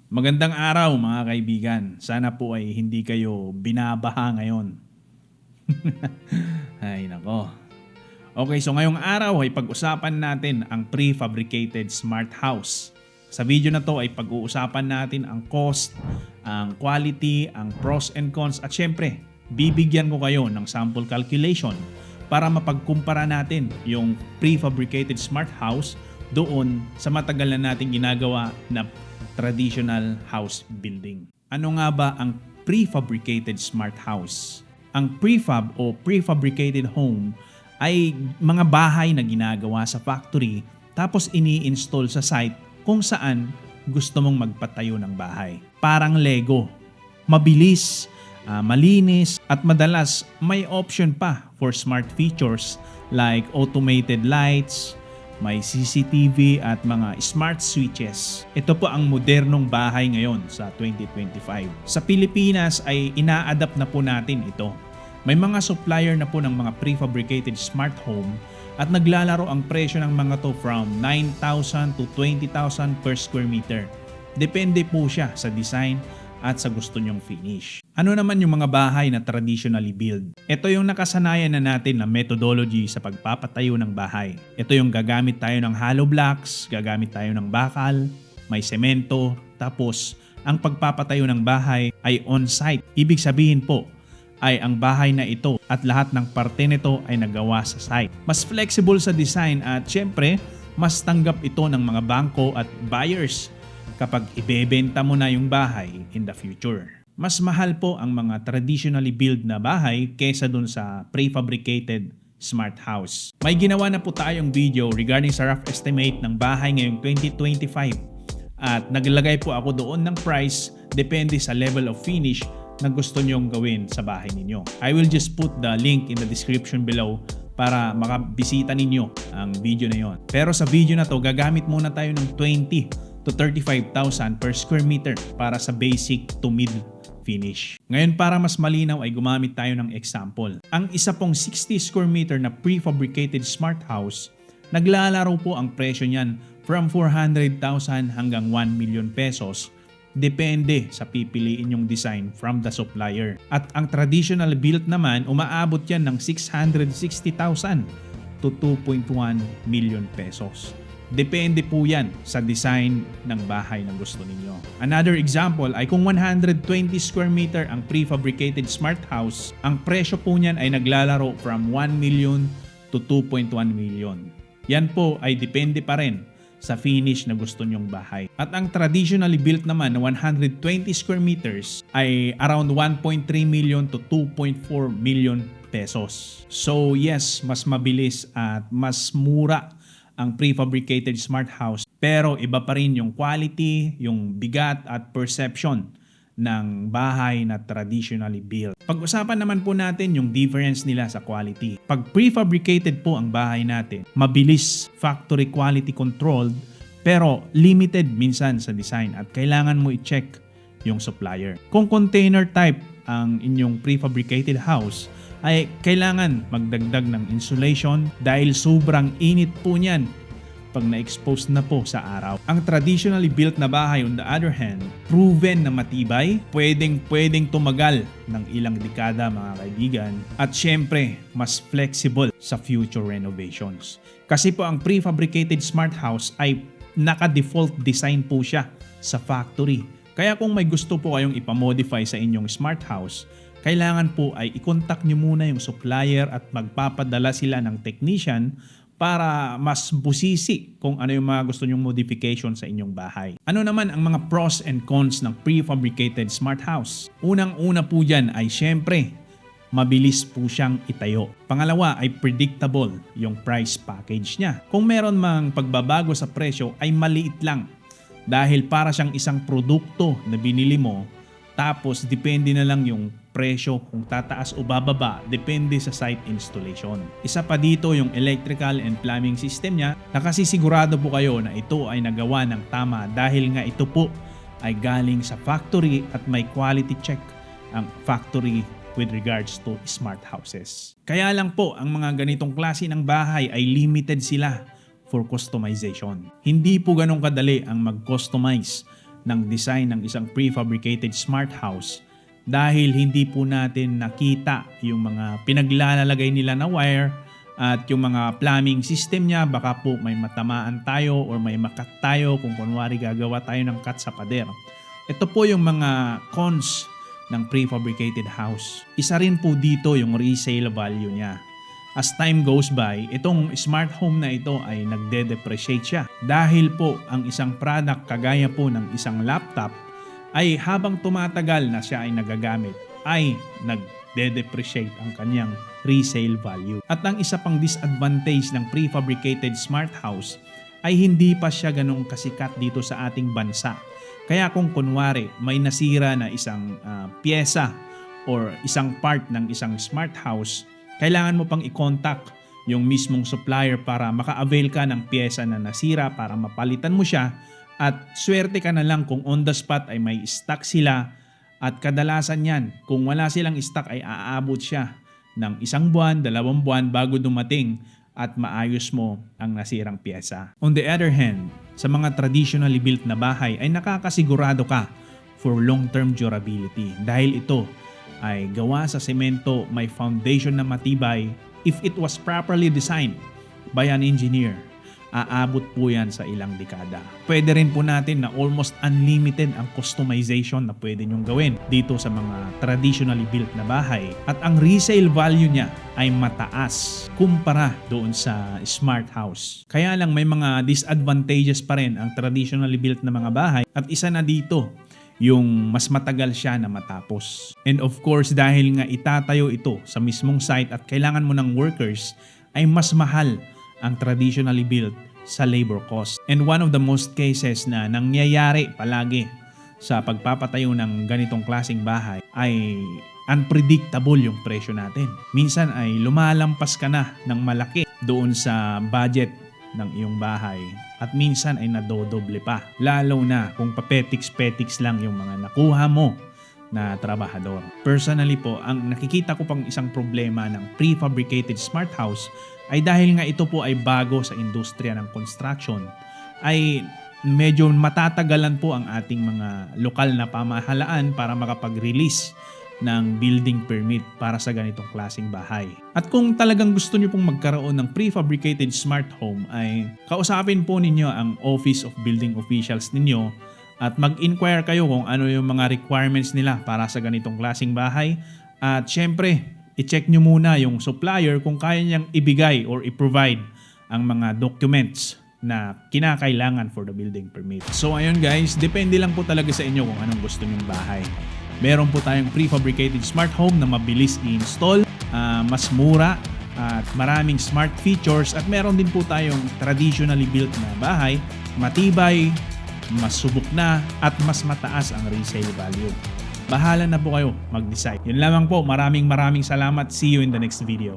Magandang araw mga kaibigan. Sana po ay hindi kayo binabaha ngayon. Ay nako. Okay, so ngayong araw ay pag-usapan natin ang prefabricated smart house. Sa video na to ay pag-uusapan natin ang cost, ang quality, ang pros and cons at syempre, bibigyan ko kayo ng sample calculation para mapagkumpara natin yung prefabricated smart house doon sa matagal na nating ginagawa na traditional house building. Ano nga ba ang prefabricated smart house? Ang prefab o prefabricated home ay mga bahay na ginagawa sa factory tapos ini-install sa site kung saan gusto mong magpatayo ng bahay. Parang Lego. Mabilis, malinis at madalas may option pa for smart features like automated lights, may CCTV at mga smart switches. Ito po ang modernong bahay ngayon sa 2025. Sa Pilipinas ay ina-adapt na po natin ito. May mga supplier na po ng mga prefabricated smart home at naglalaro ang presyo ng mga to from 9,000 to 20,000 per square meter. Depende po siya sa design at sa gusto nyong finish. Ano naman yung mga bahay na traditionally built? Ito yung nakasanayan na natin na methodology sa pagpapatayo ng bahay. Ito yung gagamit tayo ng hollow blocks, gagamit tayo ng bakal, may semento, tapos ang pagpapatayo ng bahay ay on-site. Ibig sabihin po, ay ang bahay na ito at lahat ng parte nito ay nagawa sa site. Mas flexible sa design at syempre, mas tanggap ito ng mga bangko at buyers kapag ibebenta mo na yung bahay in the future. Mas mahal po ang mga traditionally built na bahay kesa dun sa prefabricated smart house. May ginawa na po tayong video regarding sa rough estimate ng bahay ngayong 2025 at naglagay po ako doon ng price depende sa level of finish na gusto nyong gawin sa bahay ninyo. I will just put the link in the description below para makabisita ninyo ang video na yon. Pero sa video na to, gagamit muna tayo ng 20 to 35,000 per square meter para sa basic to mid finish. Ngayon para mas malinaw ay gumamit tayo ng example. Ang isa pong 60 square meter na prefabricated smart house, naglalaro po ang presyo niyan from 400,000 hanggang 1 million pesos. Depende sa pipiliin yung design from the supplier. At ang traditional built naman, umaabot yan ng 660,000 to 2.1 million pesos. Depende po yan sa design ng bahay na gusto ninyo. Another example ay kung 120 square meter ang prefabricated smart house, ang presyo po niyan ay naglalaro from 1 million to 2.1 million. Yan po ay depende pa rin sa finish na gusto nyong bahay. At ang traditionally built naman na 120 square meters ay around 1.3 million to 2.4 million pesos. So yes, mas mabilis at mas mura ang prefabricated smart house, pero iba pa rin yung quality, yung bigat at perception ng bahay na traditionally built. Pag-usapan naman po natin yung difference nila sa quality. Pag prefabricated po ang bahay natin, mabilis, factory quality controlled, pero limited minsan sa design at kailangan mo i-check yung supplier. Kung container type ang inyong prefabricated house, ay kailangan magdagdag ng insulation dahil sobrang init po niyan pag na-expose na po sa araw. Ang traditionally built na bahay on the other hand, proven na matibay, pwedeng tumagal ng ilang dekada mga kaibigan at syempre mas flexible sa future renovations. Kasi po ang prefabricated smart house ay naka-default design po siya sa factory. Kaya kung may gusto po kayong ipamodify sa inyong smart house, kailangan po ay i-contact nyo muna yung supplier at magpapadala sila ng technician para mas busisi kung ano yung mga gusto nyong modification sa inyong bahay. Ano naman ang mga pros and cons ng prefabricated smart house? Unang-una po dyan ay syempre, mabilis po siyang itayo. Pangalawa ay predictable yung price package niya. Kung meron mang pagbabago sa presyo ay maliit lang dahil para siyang isang produkto na binili mo tapos depende na lang yung presyo kung tataas o bababa depende sa site installation. Isa pa dito yung electrical and plumbing system niya, nakasisigurado po kayo na ito ay nagawa ng tama dahil nga ito po ay galing sa factory at may quality check ang factory with regards to smart houses. Kaya lang po ang mga ganitong klase ng bahay ay limited sila for customization. Hindi po ganun kadali ang mag-customize ng design ng isang prefabricated smart house dahil hindi po natin nakita yung mga pinaglalagay nila na wire at yung mga plumbing system niya. Baka po may matamaan tayo or may makat tayo kung kunwari gagawa tayo ng cut sa pader. Ito po yung mga cons ng prefabricated house. Isa rin po dito yung resale value niya. As time goes by, itong smart home na ito ay nagde-depreciate siya. Dahil po ang isang product kagaya po ng isang laptop ay habang tumatagal na siya ay nagagamit, ay nagde-depreciate ang kanyang resale value. At ang isa pang disadvantage ng prefabricated smart house ay hindi pa siya ganong kasikat dito sa ating bansa. Kaya kung kunwari may nasira na isang pyesa or isang part ng isang smart house, kailangan mo pang i-contact yung mismong supplier para maka-avail ka ng pyesa na nasira para mapalitan mo siya at swerte ka na lang kung on the spot ay may stock sila at kadalasan yan, kung wala silang stock ay aabot siya ng 1 buwan, 2 buwan bago dumating at maayos mo ang nasirang pyesa. On the other hand, sa mga traditionally built na bahay ay nakakasigurado ka for long-term durability dahil ito ay gawa sa semento, may foundation na matibay. If it was properly designed by an engineer, aabot po yan sa ilang dekada. Pwede rin po natin na almost unlimited ang customization na pwede nyong gawin dito sa mga traditionally built na bahay. At ang resale value niya ay mataas kumpara doon sa smart house. Kaya lang may mga disadvantages pa rin ang traditionally built na mga bahay at isa na dito yung mas matagal siya na matapos. And of course, dahil nga itatayo ito sa mismong site at kailangan mo ng workers, ay mas mahal ang traditionally built sa labor cost. And one of the most cases na nangyayari palagi sa pagpapatayo ng ganitong klaseng bahay ay unpredictable yung presyo natin. Minsan ay lumalampas ka na ng malaki doon sa budget ng iyong bahay at minsan ay nadodoble pa. Lalo na kung papetiks-petiks lang yung mga nakuha mo na trabahador. Personally po, ang nakikita ko pang isang problema ng prefabricated smart house ay dahil nga ito po ay bago sa industriya ng construction, ay medyo matatagalan po ang ating mga lokal na pamahalaan para makapag-release ng building permit para sa ganitong klaseng bahay. At kung talagang gusto nyo pong magkaroon ng prefabricated smart home ay kausapin po ninyo ang Office of Building Officials ninyo at mag-inquire kayo kung ano yung mga requirements nila para sa ganitong klaseng bahay. At syempre, i-check nyo muna yung supplier kung kaya niyang ibigay or i-provide ang mga documents na kinakailangan for the building permit. So ayun guys, depende lang po talaga sa inyo kung anong gusto nyong bahay. Meron po tayong prefabricated smart home na mabilis i-install, mas mura at maraming smart features, at meron din po tayong traditionally built na bahay, matibay, mas subok na at mas mataas ang resale value. Bahala na po kayo mag-decide. Yun lamang po, maraming salamat. See you in the next video.